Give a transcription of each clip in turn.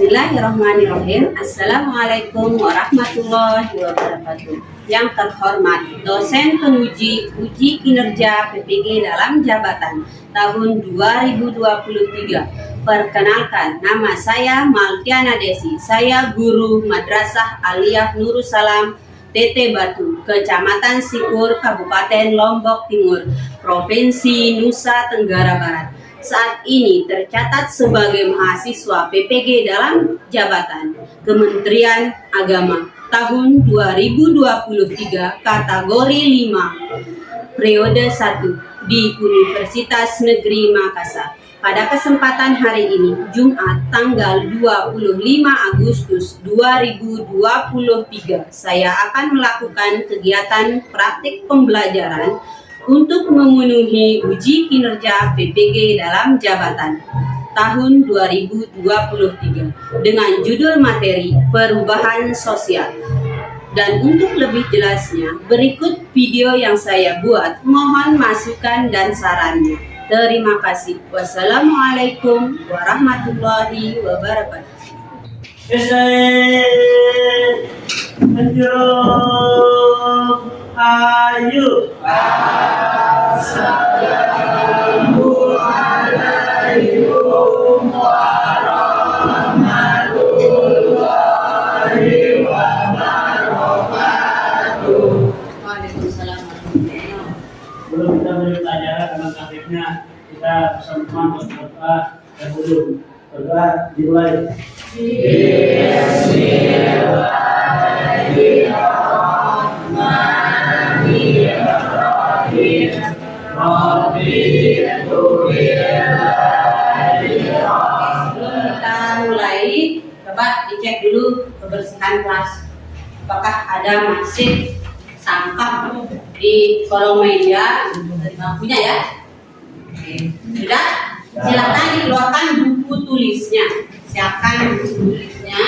Bismillahirrahmanirrahim. Assalamualaikum warahmatullahi wabarakatuh. Yang terhormat dosen penguji uji kinerja PPG dalam jabatan tahun 2023. Perkenalkan, nama saya Malkiana Desi. Saya guru Madrasah Aliyah Nurussalam TT Batu, Kecamatan Sikur, Kabupaten Lombok Timur, Provinsi Nusa Tenggara Barat. Saat ini tercatat sebagai mahasiswa PPG dalam jabatan Kementerian Agama tahun 2023 kategori 5 periode 1 di Universitas Negeri Makassar. Pada kesempatan hari ini, Jumat tanggal 25 Agustus 2023, saya akan melakukan kegiatan praktik pembelajaran untuk memenuhi uji kinerja PPG dalam jabatan tahun 2023 dengan judul materi perubahan sosial. Dan untuk lebih jelasnya, berikut video yang saya buat. Mohon masukan dan sarannya. Terima kasih. Wassalamualaikum warahmatullahi wabarakatuh. Ayo. Assalamualaikum warahmatullahi wabarakatuh. Waalaikumsalam. Sebelum kita mulai pelajaran tentang aktifnya, kita bersama berdoa dan wudhu. Berdoa dimulai. Sebelum kita mulai, coba dicek dulu kebersihan kelas. Apakah ada masih sampah di kolong meja dari bangkunya ya? Oke. Sudah? Silakan dikeluarkan buku tulisnya. Siapkan buku tulisnya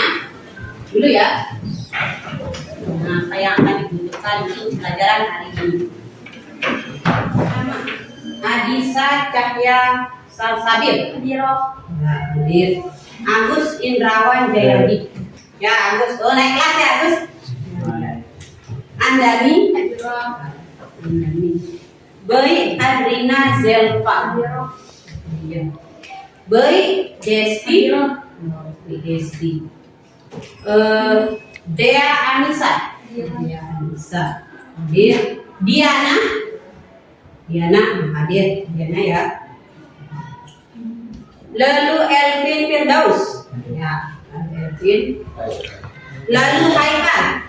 dulu ya. Nah, apa yang akan dibutuhkan untuk pelajaran hari ini? Pertama, Adisa Cahya Salsabir. Hadir. Agus Indrawan Jayadi. Ya, Agus. Oh, naik kelas ya, Agus. Andani. Bayi Adrina Zelfa. Bayi Desti. Desti. Dea Anissa. Hadir. Diana hadir. Diana ya. Lalu Elvin Firdaus. Ya, Elvin. Lalu Haikal.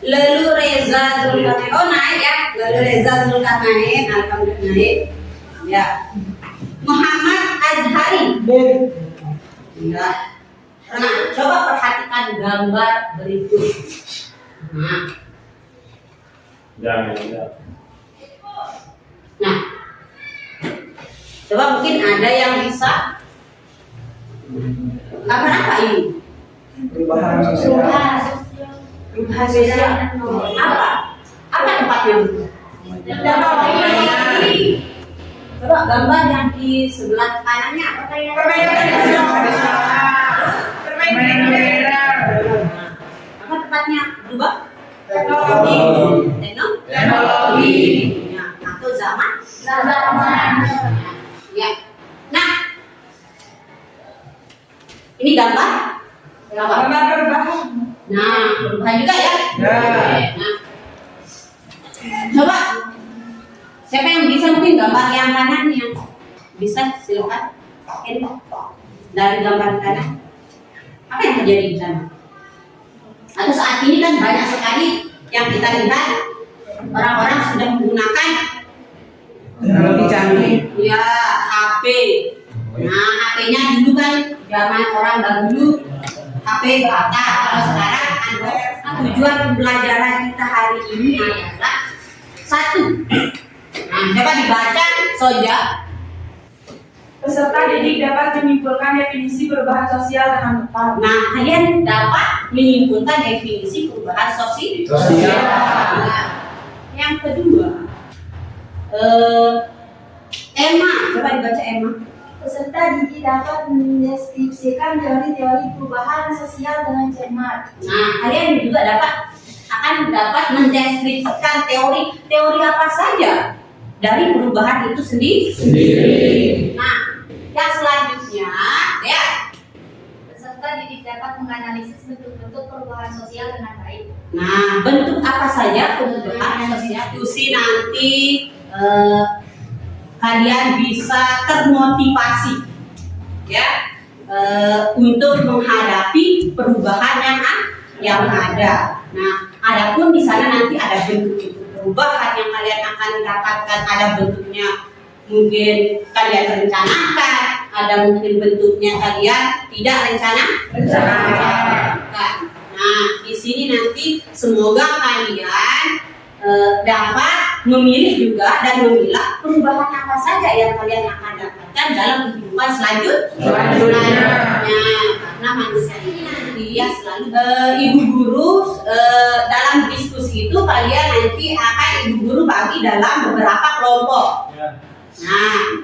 Lalu Reza Zulkarnain. Oh, naik ya. Lalu Reza Zulkarnain. Alhamdulillah naik. Ya. Muhammad Azhari. Ya. Nah, coba perhatikan gambar berikut. Nah, coba mungkin ada yang bisa. Apa ini? Perubahan sosial. Perubahan sosial. Apa tempatnya? Coba gambar yang di sebelah kanannya apa kayak? Apa tempatnya? Berubah? Teknologi. Ya, atau zaman? Ya. Nah, ini gambar. Nah, berubah juga ya. Nah, coba siapa yang bisa mungkin gambar yang kanan yang bisa silakan. Ini dari gambar kanan. Apa yang terjadi di sana? Atau saat ini kan banyak sekali yang kita lihat orang-orang sudah menggunakan Teknologi canggih. ya HP. Nah, HP-nya dulu kan zaman orang dahulu HP bata, kalau sekarang Android. Tujuan pembelajaran kita hari ini adalah satu. Nah, coba dibaca saja. Peserta didik dapat menyimpulkan definisi perubahan sosial dengan tepat. Nah, kalian dapat menyimpulkan definisi perubahan sosial. Nah, yang kedua, Emma, coba dibaca Emma. Peserta didik dapat mendeskripsikan teori-teori perubahan sosial dengan cermat. Nah, kalian juga akan dapat mendeskripsikan teori apa saja dari perubahan itu sendiri. Nah, yang selanjutnya ya, Peserta didik dapat menganalisis bentuk-bentuk perubahan sosial dengan baik. nah bentuk apa saja perubahan sosial itu nanti kalian bisa termotivasi ya untuk menghadapi perubahan yang ada. Nah, adapun di sana nanti ada bentuk perubahan yang kalian akan dapatkan, ada bentuknya mungkin kalian rencanakan, ada mungkin bentuknya kalian tidak rencanakan. Nah, di sini nanti semoga kalian dapat memilih juga dan memilah perubahan apa saja yang kalian akan dapatkan dalam kehidupan selanjutnya. Karena manusia ini nanti ya selalu ibu guru dalam diskusi itu kalian nanti akan ibu guru bagi dalam beberapa kelompok. Nah,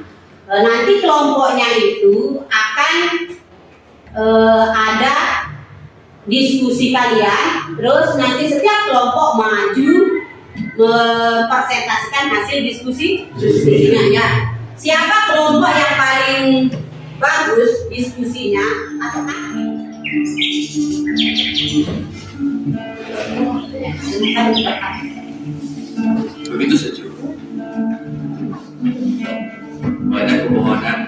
nanti kelompoknya itu akan ada diskusi kalian, terus nanti setiap kelompok maju mempresentasikan hasil diskusinya ya. Siapa kelompok yang paling bagus diskusinya atau begitu saja. Banyak kebohongan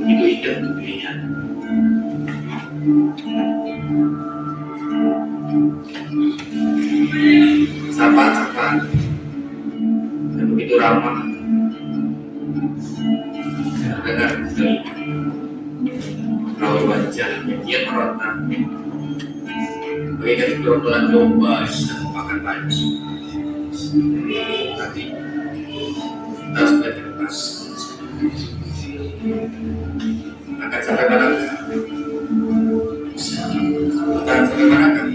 begitu indah untuk dilihat. Sapaan dan begitu ramah dengan raut wajah yang kian meronta bagaikan gerombolan domba yang sedang memakan baju. Tapi kita sudah dilepas. Akan sampai manakah? Akan sampai manakah?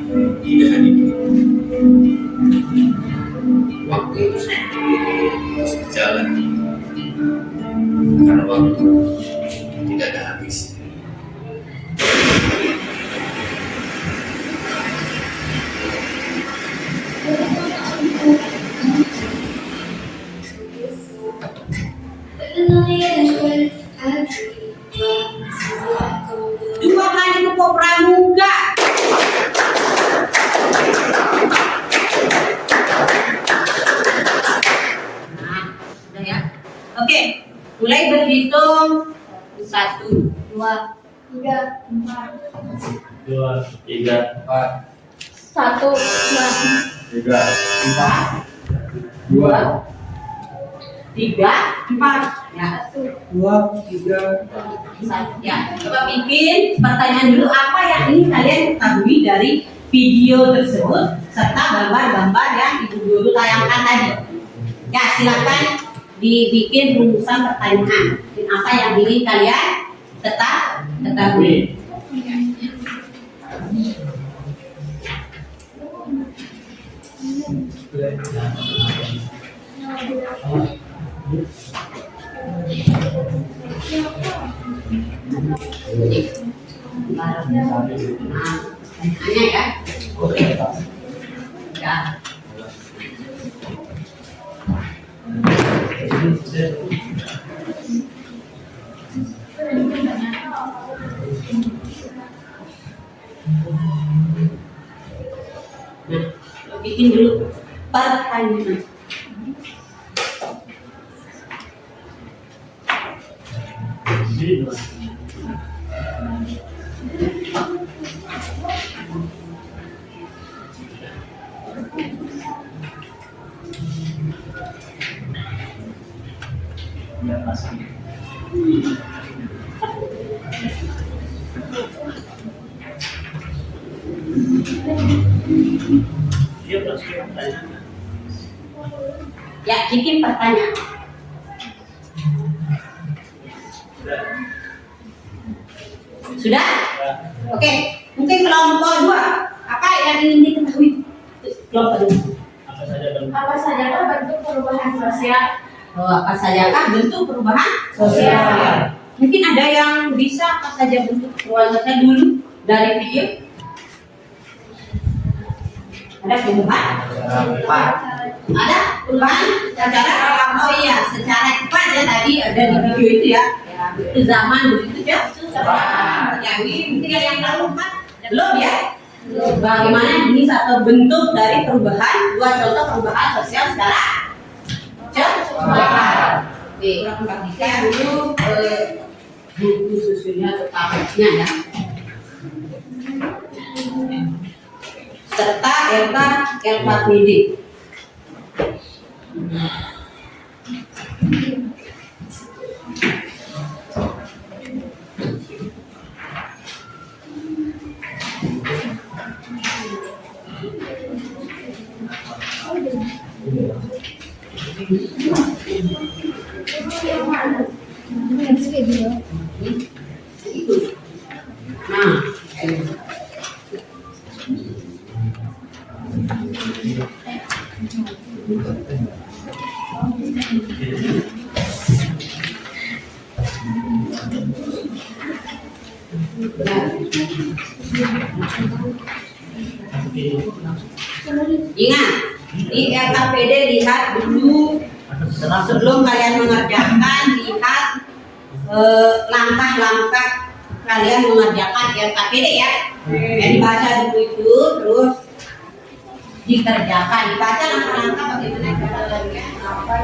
Tidak ini. Waktu terus berjalan karena waktu tidak ada habis. dua kali pupuk pramuka. Nah, sudah ya. Oke, mulai berhitung 1, 2, 3, 4, 2, 3, 4, 1, 2, 3, 4, 2, 3, 4 ya. 2, 3, Ya, coba bikin pertanyaan dulu apa yang ingin kalian ketahui dari video tersebut serta gambar-gambar yang ibu guru tayangkan tadi. Ya, silakan dibikin rumusan pertanyaan. Dan apa yang ingin kalian ketahui. Nah, pertanyaannya ya. Ya. Nah, bikin dulu pertanyaan. ya pasti. Iya pasti pertanyaan. Ya, bikin pertanyaan. Sudah? Ya. Oke, mungkin kelompok 2. Apa yang ingin diketahui? Kelompok 2. Apa saja bentuk Apa saja bentuk perubahan sosial Apa sajakah bentuk perubahan sosial? Mungkin ada yang bisa apa saja bentuk perubahan sosial dulu dari video? Ada perubahan? Ada perubahan secara oh iya secara cepat ya tadi ada di video itu ya. Itu zaman begitu ya. Yang ini mungkin yang tahu kan belum ya? Bagaimana ini satu bentuk dari perubahan, dua contoh perubahan sosial secara cepat. Oke, kita dulu buku susunnya atau tabletnya ya. Serta LKPD. Nah, ingat di LKPD lihat dulu sebelum kalian mengerjakan, lihat langkah-langkah kalian mengerjakan LKPD ya. Yang dibaca dulu itu terus dikerjakan, dibaca langkah-langkah bagaimana caranya apa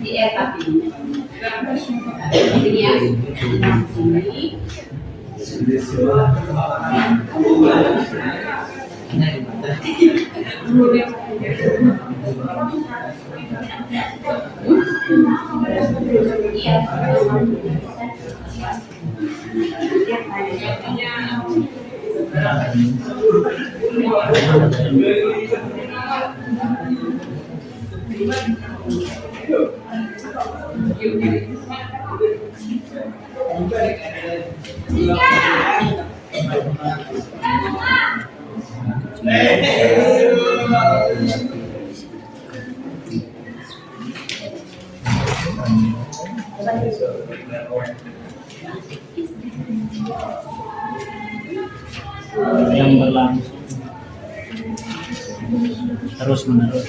di etap ini. Ini ya. Yang berlangsung terus menerus.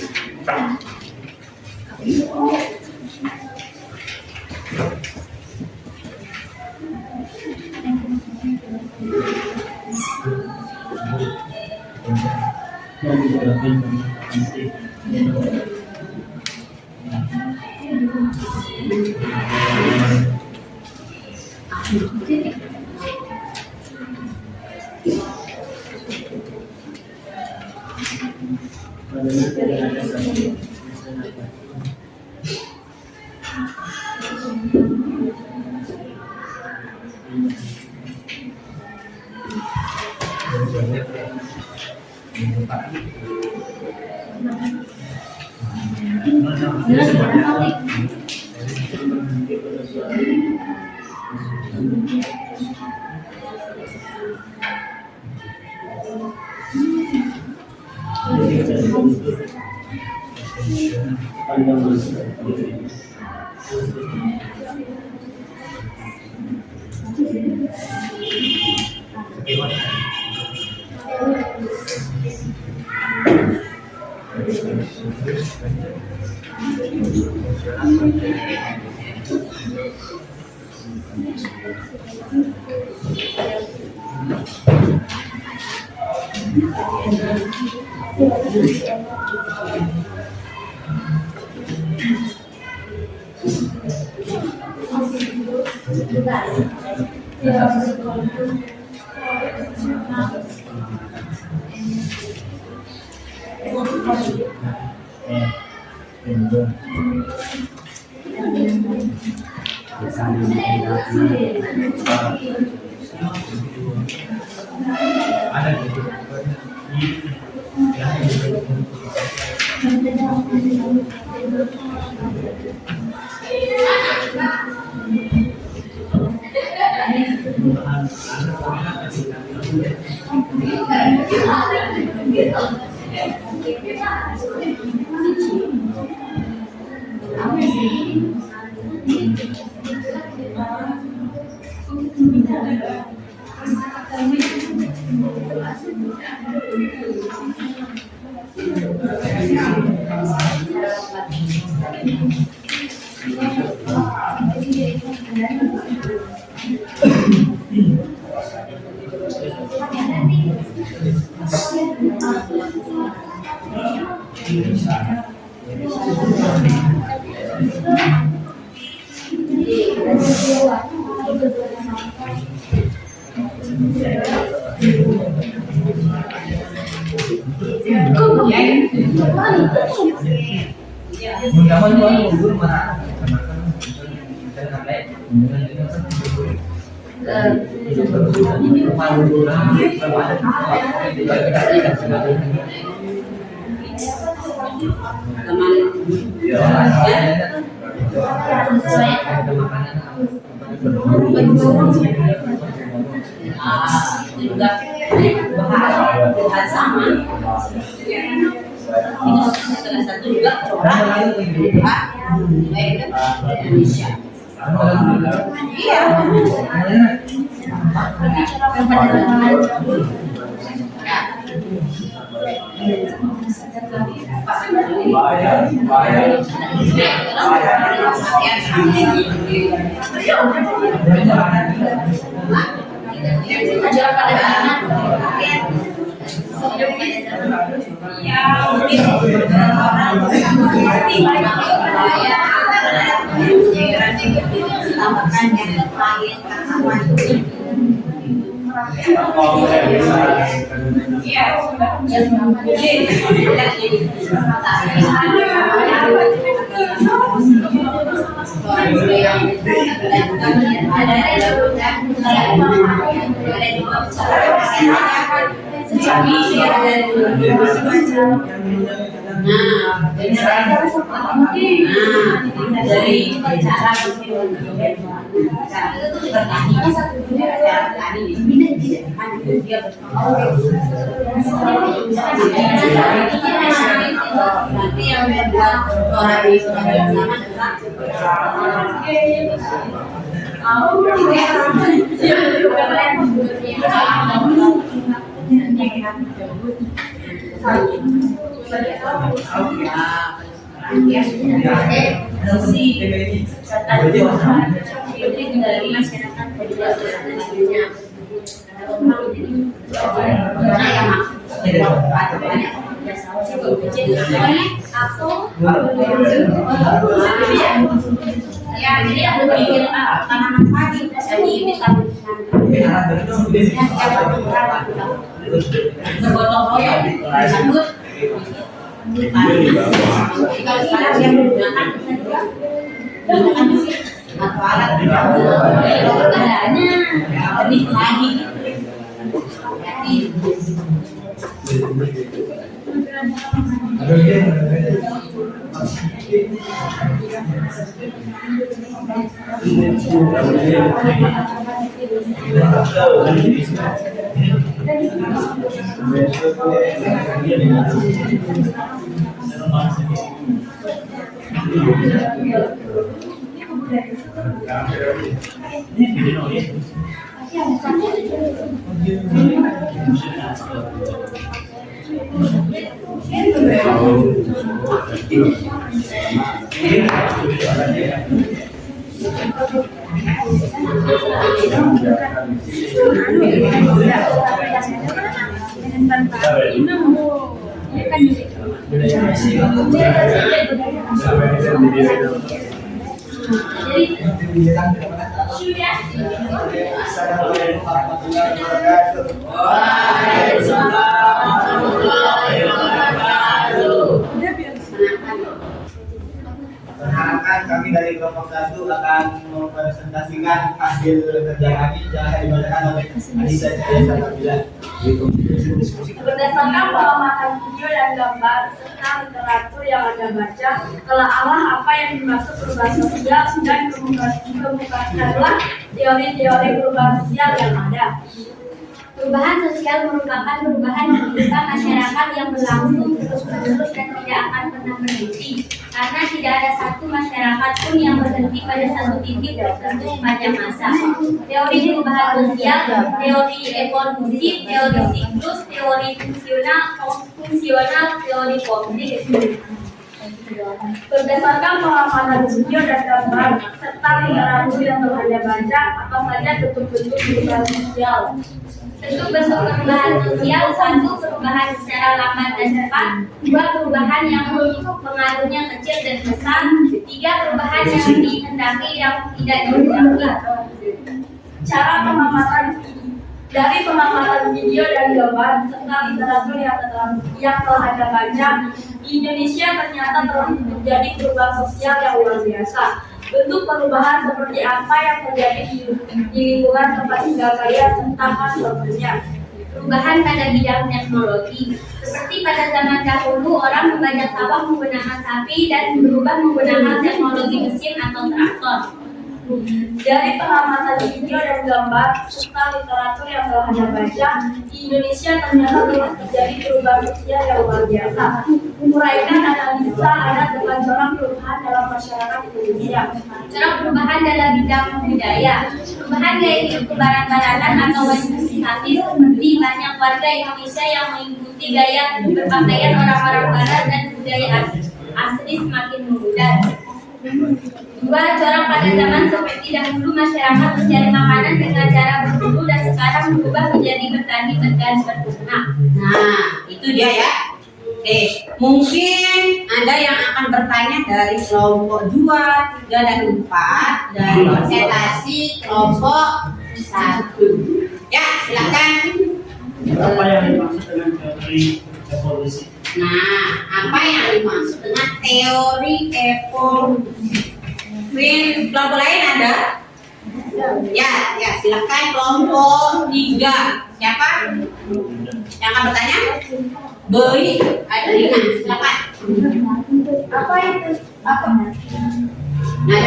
juga bahan sama. Ini salah satu juga corak baik Indonesia. Iya. Dari cara nanti yang membuat orang itu dari masyarakat ya, jadi aku bikin tanaman padi jadi vitamin sebotol royal disambut kalau sekarang yang menggunakan atau alat adanya lebih lagi Perkenalkan, kami dari kelompok 1 akan mempresentasikan hasil kerja kami yang akan dibacakan oleh Anissa Jaya Sabila. Berdasarkan pengamatan video dan gambar serta literatur yang Anda baca, telaahlah apa yang dimaksud perubahan sosial dan kemukakanlah teori-teori perubahan sosial yang ada. Perubahan sosial merupakan perubahan kehidupan masyarakat yang berlangsung terus-menerus dan tidak akan pernah berhenti. Karena tidak ada satu masyarakat pun yang berhenti pada satu titik tertentu sepanjang masa. Teori perubahan sosial, teori evolusi, teori siklus, teori fungsional, teori konflik. Berdasarkan pengamatan video dan gambar serta literatur yang telah Anda baca, apa saja bentuk-bentuk perubahan sosial? Bentuk-bentuk perubahan sosial: 1. Perubahan secara lambat dan cepat. 2. Perubahan yang pengaruhnya kecil dan besar. 3. Perubahan yang dikehendaki yang tidak dikehendaki. Cara pengamatan dari pengamatan video dan gambar serta literatur yang telah Anda baca, di Indonesia ternyata telah terjadi perubahan sosial yang luar biasa. Bentuk perubahan seperti apa yang terjadi di lingkungan tempat tinggal kalian serta contohnya. Perubahan pada bidang teknologi. Seperti pada zaman dahulu, orang membajak sawah menggunakan sapi dan berubah menggunakan teknologi mesin atau traktor. Dari pengamatan video dan gambar serta literatur yang telah Anda baca, di Indonesia ternyata telah terjadi perubahan sosial yang luar biasa. Uraikan analisa Anda dengan corak perubahan dalam masyarakat Indonesia. Corak perubahan dalam bidang budaya. Perubahan gaya hidup kebarat-baratan atau westernizasi, seperti banyak warga Indonesia yang mengikuti gaya berpakaian orang-orang barat dan budaya asli semakin memudar. 2. Corak pada zaman seperti dahulu masyarakat mencari makanan dengan cara berburu dan sekarang berubah menjadi bertani dan berternak. Nah, itu dia ya. Oke, mungkin ada yang akan bertanya dari kelompok 2, 3, dan 4 dari presentasi kelompok 1. Ya, silakan. Apa yang dimaksud dengan teori evolusi? Nah, apa yang dimaksud dengan teori evolusi? Mungkin kelompok lain ada? Ya, silakan kelompok 3. Siapa yang akan bertanya? Boi, Adelina, silakan. Apa itu? Apa? Nah,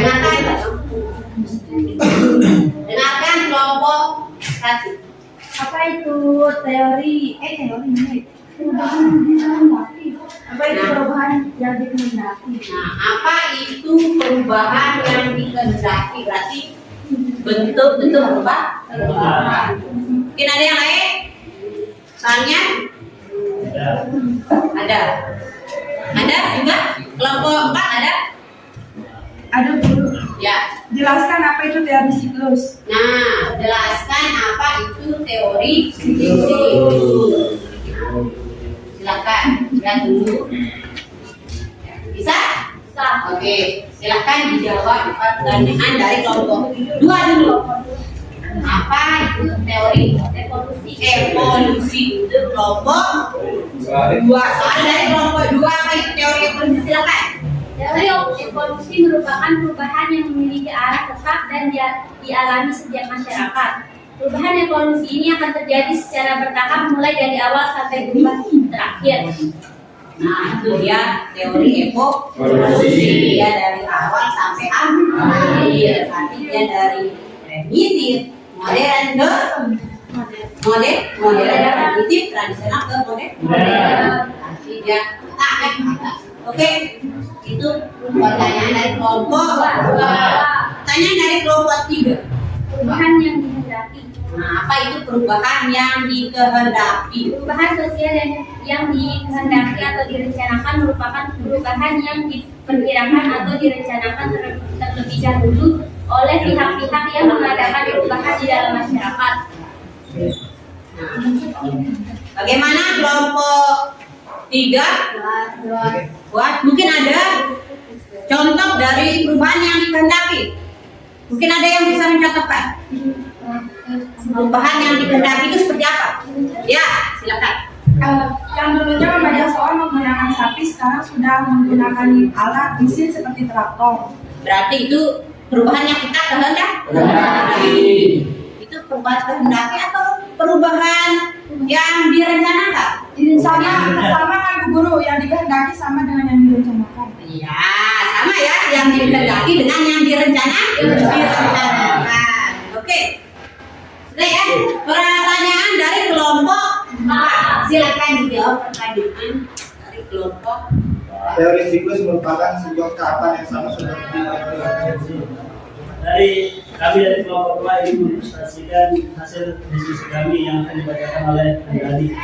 dengarkan kelompok 1. Apa itu teori Apa itu perubahan yang dikehendaki? Nah, apa itu perubahan yang dikehendaki? Berarti bentuk-bentuk perubahan. Mungkin ada yang lain? Soalnya ada. Ada juga? Kelompok 4 ada? Ada guru. Ya. Jelaskan apa itu teori siklus. Nah, jelaskan apa itu teori siklus. Silakan, lihat dulu. Bisa? Bisa. Oke, silakan dijawab pertanyaan dari kelompok 2 dulu. Apa itu teori Evolusi. evolusi? Itu kelompok 2. Soal dari kelompok 2 apa itu teori evolusi? Silakan. Teori evolusi merupakan perubahan yang memiliki arah tetap dan dialami setiap masyarakat. Perubahan evolusi ini akan terjadi secara bertahap mulai dari awal sampai berubah terakhir. Nah, itu dia teori evolusi. Dia dari awal sampai akhir. Artinya dari primitif, modern ke primitif, tradisional ke modern. Artinya tak atas. Oke, itu pertanyaan dari kelompok 2. Pertanyaan dari kelompok 3. Perubahan yang dikehendaki. Nah, apa itu perubahan yang dikehendaki? Perubahan sosial yang dikehendaki atau direncanakan merupakan perubahan yang diperkirakan atau direncanakan terlebih dahulu oleh pihak-pihak yang mengadakan perubahan di dalam masyarakat. Bagaimana kelompok 3. Buat mungkin ada contoh dari perubahan yang dikehendaki. Mungkin ada yang bisa mencontohkan perubahan yang dikehendaki itu seperti apa? Ya, silakan. Yang dulunya membaca soal menggunakan sapi, sekarang sudah menggunakan alat mesin seperti traktor. Berarti itu perubahan yang kita kehendaki. Itu perubahan kehendaki atau perubahan yang direncanakan? Sama kan Bu Guru, yang dikehendaki sama dengan yang direncanakan. Iya, sama ya, yang dikehendaki dengan yang direncanakan. Oke. Sudah ya, pertanyaan dari kelompok A. Silakan dijawab pertanyaan dari kelompok. Teori siklus merupakan sebuah tahapan yang sama sudah Dari kami dari kelompok A ini mengilustrasikan hasil diskusi kami yang akan dibacakan oleh adik-adik.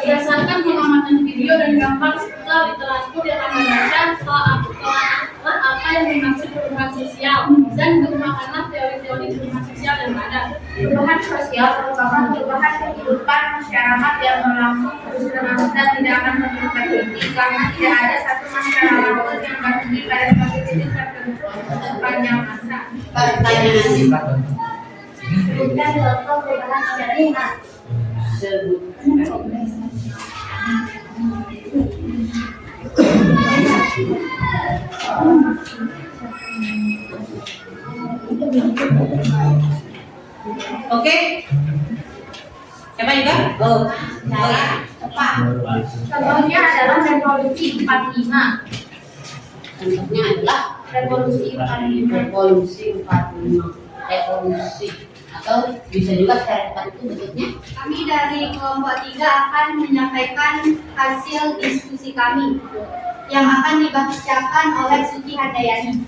Berdasarkan pengamatan video dan gambar seputar literatur yang akan membaca telah apa yang dimaksud perubahan sosial dan menggunakanlah teori-teori perubahan sosial yang ada. Perubahan sosial merupakan perubahan kehidupan masyarakat yang berlangsung terus-menerus dan tidak akan berhenti karena tidak ada satu masyarakat yang berhenti pada suatu titik tertentu sepanjang masa. Pertanyaan Sebutkan contoh perubahan sosial yang ada. Oke. Siapa juga? Oh ya. Cepat. Contohnya adalah revolusi 45. Contohnya adalah Revolusi 45. revolusi 45. Revolusi atau bisa juga secara cepat itu bentuknya. Kami dari kelompok 3 akan menyampaikan hasil diskusi kami yang akan dibacakan oleh Suci Handayani.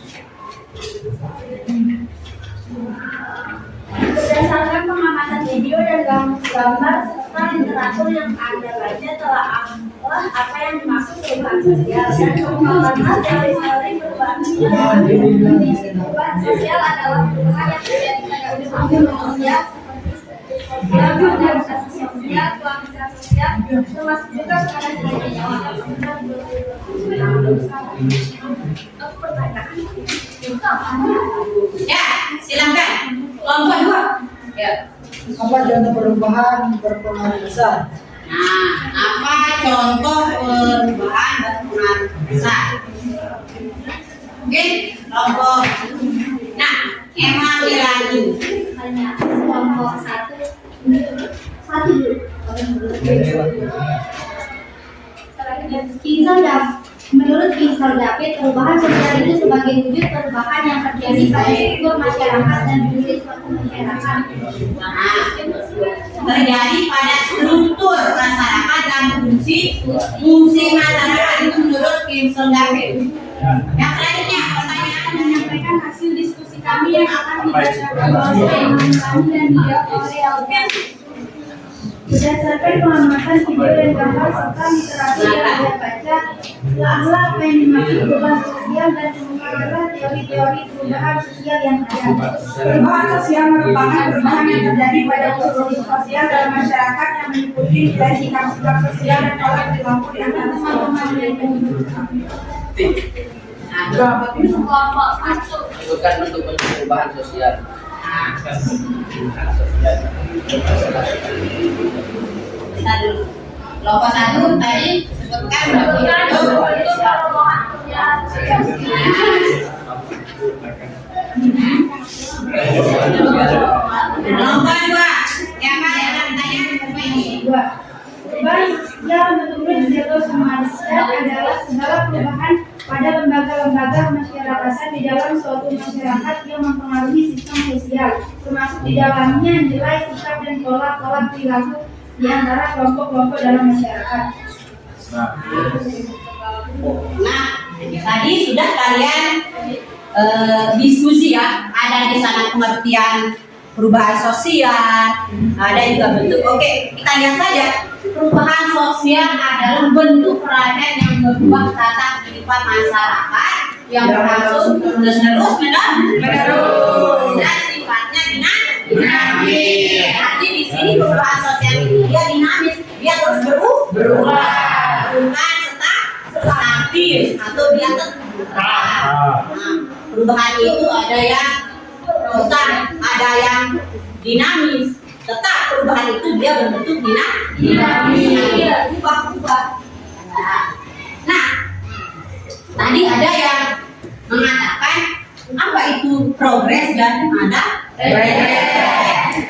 Berdasarkan pengamatan video dan gambar serta literatur yang Anda baca telah apa yang dimaksud perubahan sosial dan mengenal teori-teori perubahan sosial. Perubahan sosial adalah perubahan yang terjadi pada manusia sosial, organisasi sosial, kelompok sosial, termasuk juga pada seluruh Ya, silakan. Kelompok 2. Ya. Apa contoh perubahan berpengaruh besar? Nah, apa contoh perubahan berpengaruh besar? Oke, kelompok. Nah, Emma Milani. kelompok 1 Menurut Kinsel David, perubahan sosial itu sebagai wujud perubahan yang terjadi pada struktur masyarakat dan fungsi suatu masyarakat. Nah, terjadi pada struktur masyarakat dan fungsi masyarakat itu menurut Kinsel David. Yang selanjutnya pertanyaan Menyampaikan hasil diskusi kami yang akan dibacakan oleh kami dan dijawab oleh Alvin. Berdasarkan pengamatan video dan gambar serta literatur yang Anda baca, telah apa yang dimaksud perubahan sosial dan menggunakan teori-teori perubahan sosial yang ada. Perubahan sosial merupakan perubahan yang terjadi pada unsur sosial dalam masyarakat yang meliputi nilai sikap-sikap sosial dan pola perilaku di antara teman-teman dan penduduk. Kelompok 1 Bukan untuk perubahan sosial. kita dulu. Kelompok 1 tadi sebutkan Kelompok 2. Siapa yang akan bertanya sama ini? Perubahan sosial menurut Zelos Marsha adalah segala perubahan pada lembaga-lembaga masyarakatan di dalam suatu masyarakat yang mempengaruhi sistem sosial, termasuk di dalamnya nilai, sikap, dan pola-pola perilaku di antara kelompok-kelompok dalam masyarakat. Nah, tadi sudah kalian diskusi ya, ada di sana pengertian perubahan sosial, ada juga bentuk. Oke, kita lihat saja. Perubahan sosial adalah bentuk peranan yang merubah tata kehidupan masyarakat yang berlangsung terus-menerus dan sifatnya dinamis. Arti di sini perubahan sosial itu dia dinamis, dia terus berubah. Bukan statis atau dia tetap. Nah, perubahan itu ada yang konstan, ada yang dinamis. Tetap perubahan itu dia berbentuk dinamis. Berubah. Nah, tadi ada yang mengatakan apa itu progres dan ada regres.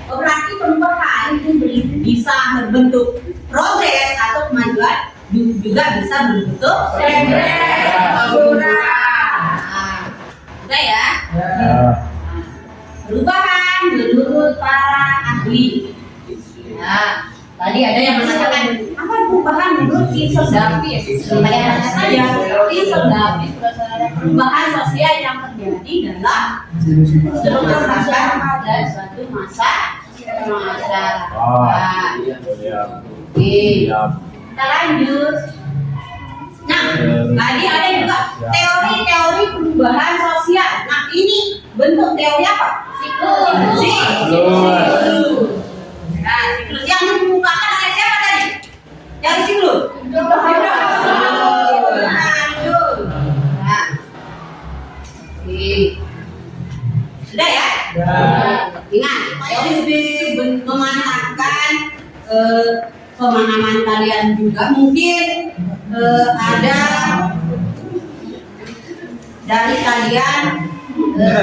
Berarti perubahan itu bisa berbentuk progres atau kemajuan, juga bisa berbentuk regres. Udah ya? Perubahan menurut para ahli. Nah, tadi ada yang mengatakan apa perubahan menurut Kilson Davis? Saya saja Kilson Davis perubahan sosial yang terjadi dalam masyarakat pada suatu masa. Kita lanjut. Nah, tadi ada juga teori-teori perubahan sosial. Nah, ini bentuk teori apa? Siklus. Nah, siklus yang dikemukakan oleh siapa tadi? Teori siklus. Sudah ya? Ingat, teori siklus itu memanfaatkan pemahaman kalian juga. Mungkin ada dari kalian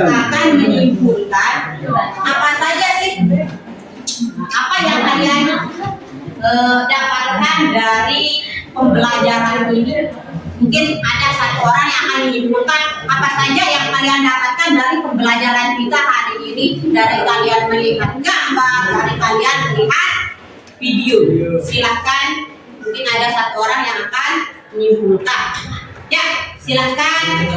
akan menyimpulkan apa saja sih, apa yang kalian dapatkan dari pembelajaran ini. Mungkin ada satu orang yang akan menyimpulkan apa saja yang kalian dapatkan dari pembelajaran kita hari ini. Dari kalian melihat gambar, dari kalian melihat video. Silahkan, mungkin ada satu orang yang akan menyimpulkan. Ya, silahkan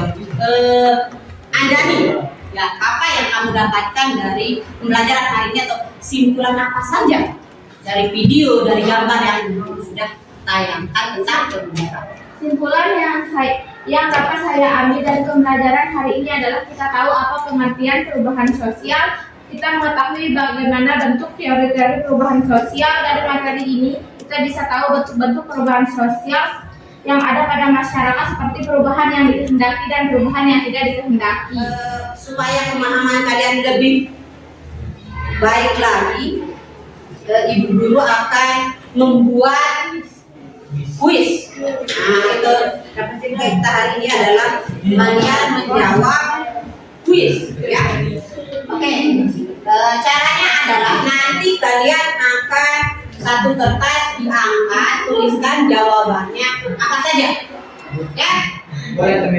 Andani. Ya, apa yang kamu dapatkan dari pembelajaran hari ini, atau simpulan apa saja dari video, dari gambar yang sudah tayangkan tentang perubahan? Simpulan yang dapat saya ambil dari pembelajaran hari ini adalah kita tahu apa pengertian perubahan sosial. Kita mengetahui bagaimana bentuk teori-teori perubahan sosial. Dari materi ini kita bisa tahu bentuk-bentuk perubahan sosial yang ada pada masyarakat, seperti perubahan yang dikehendaki dan perubahan yang tidak dikehendaki. Supaya pemahaman kalian lebih baik lagi, ibu guru akan membuat kuis. Nah, itu kapasitas kita hari ini adalah kalian menjawab kuis, ya. Oke. Caranya adalah nanti kalian akan satu kertas diangkat, tuliskan jawabannya apa saja, ya.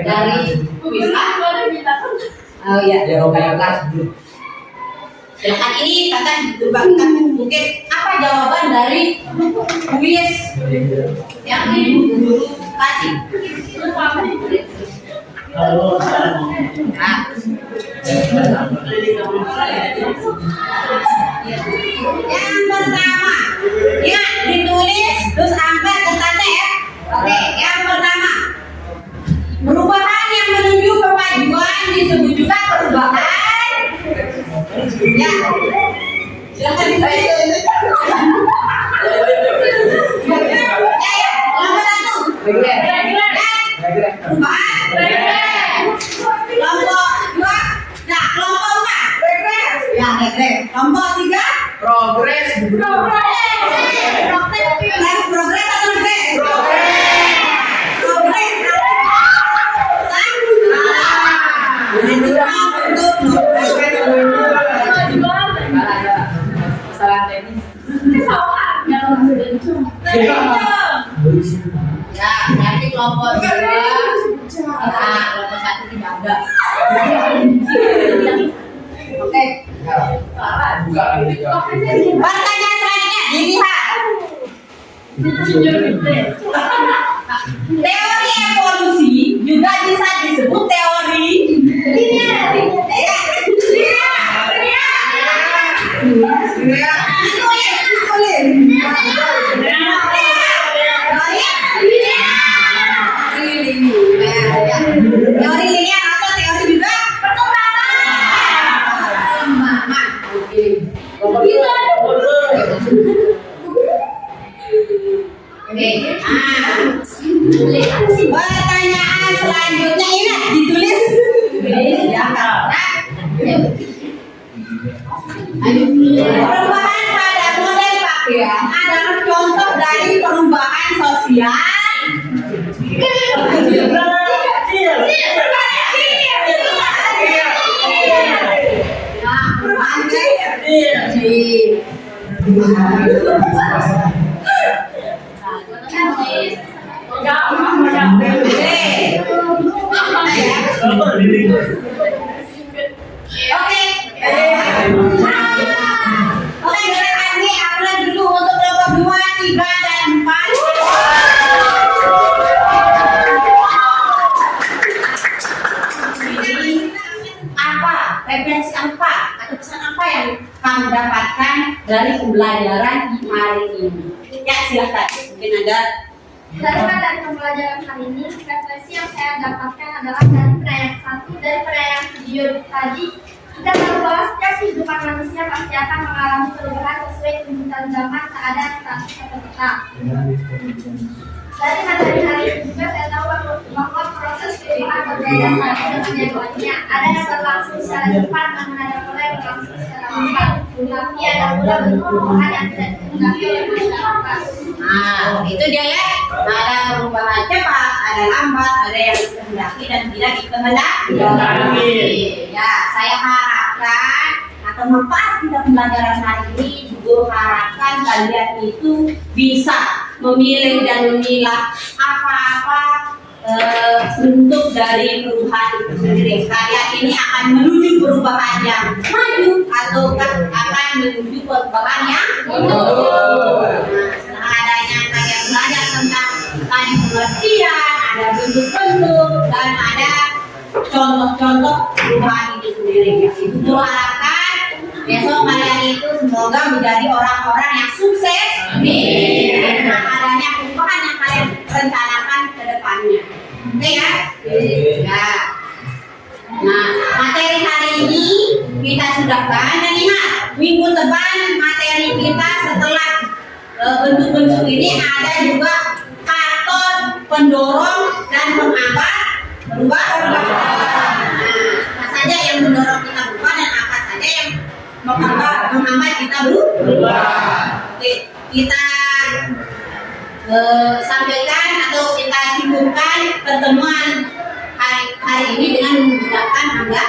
Dari kuis. Oh iya. Silakan, ini kata dibagikan, mungkin apa jawaban dari kuis yang ibu guru kasih. Nah, yang pertama, ingat ditulis terus angkat kertasnya ya. Oke, yang pertama, perubahan yang menuju kemajuan disebut juga perubahan. Ya, silakan ditulis. Ya, nomor satu. Perubahan. Kelompok dua. Nah, kelompok empat. Ya, regres. Kelompok tiga. Progres. Progres atau regres? Progres. Masalah teknis. Ya, nanti kelompok dua. Nah, kelompok satu tidak ada. Oke. Pertanyaan selanjutnya, dilihat. Teori evolusi juga bisa disebut teori linear. Teori linear atau teori juga perkembangan. Pertanyaan selanjutnya ingat ditulis. Ya, perubahan pada model pakaian adalah contoh dari perubahan sosial. Nah, perubahan kecil. Oke, terima kasih. Upload dulu untuk kelompok 2, 3, dan 4. Apa referensi apa atau pesan apa yang kamu dapatkan dari pembelajaran hari ini? Ya, silakan. Mungkin ada. Dari pembelajaran hari ini, refleksi yang saya dapatkan adalah dari penayang 1, dari penayang video tadi. Kita tahu bahwa setiap kehidupan manusia pasti akan mengalami perubahan sesuai tuntutan zaman, keadaan, status, atau tetap. Dari materi hari ini juga saya tahu bahwa proses perubahan berbeda dengan yang lainnya. Ada yang berlangsung secara cepat, namun ada pula yang berlangsung secara lambat. Tapi ada pula bentuk perubahan yang tidak dikendaki oleh masyarakat. Nah, itu dia ya. Ada perubahan cepat, ada lambat, ada yang dikehendaki dan tidak dikehendaki. Ya, saya harapkan atau manfaat kita pembelajaran hari ini, guru harapkan kalian itu bisa memilih dan memilah apa-apa bentuk dari perubahan itu sendiri. Kalian ini akan menuju perubahan yang maju atau akan menuju perubahan yang mundur. Nah, adanya kalian belajar tentang tadi pengertian, ada bentuk-bentuk dan ada contoh-contoh perubahan itu sendiri. Itu guru harapkan besok kalian itu semoga menjadi orang-orang yang sukses. Dengan adanya perubahan yang kalian rencanakan ke depannya. Oke ya? Ya. Nah, materi hari ini kita sudahkan dan ingat minggu depan materi kita setelah bentuk-bentuk ini ada juga faktor pendorong dan penghambat perubahan. Apa saja yang mendorong kita berubah dan apa saja yang menghambat kita berubah. Oke, kita sampaikan atau kita cukupkan pertemuan hari ini dengan mengucapkan alhamdulillah.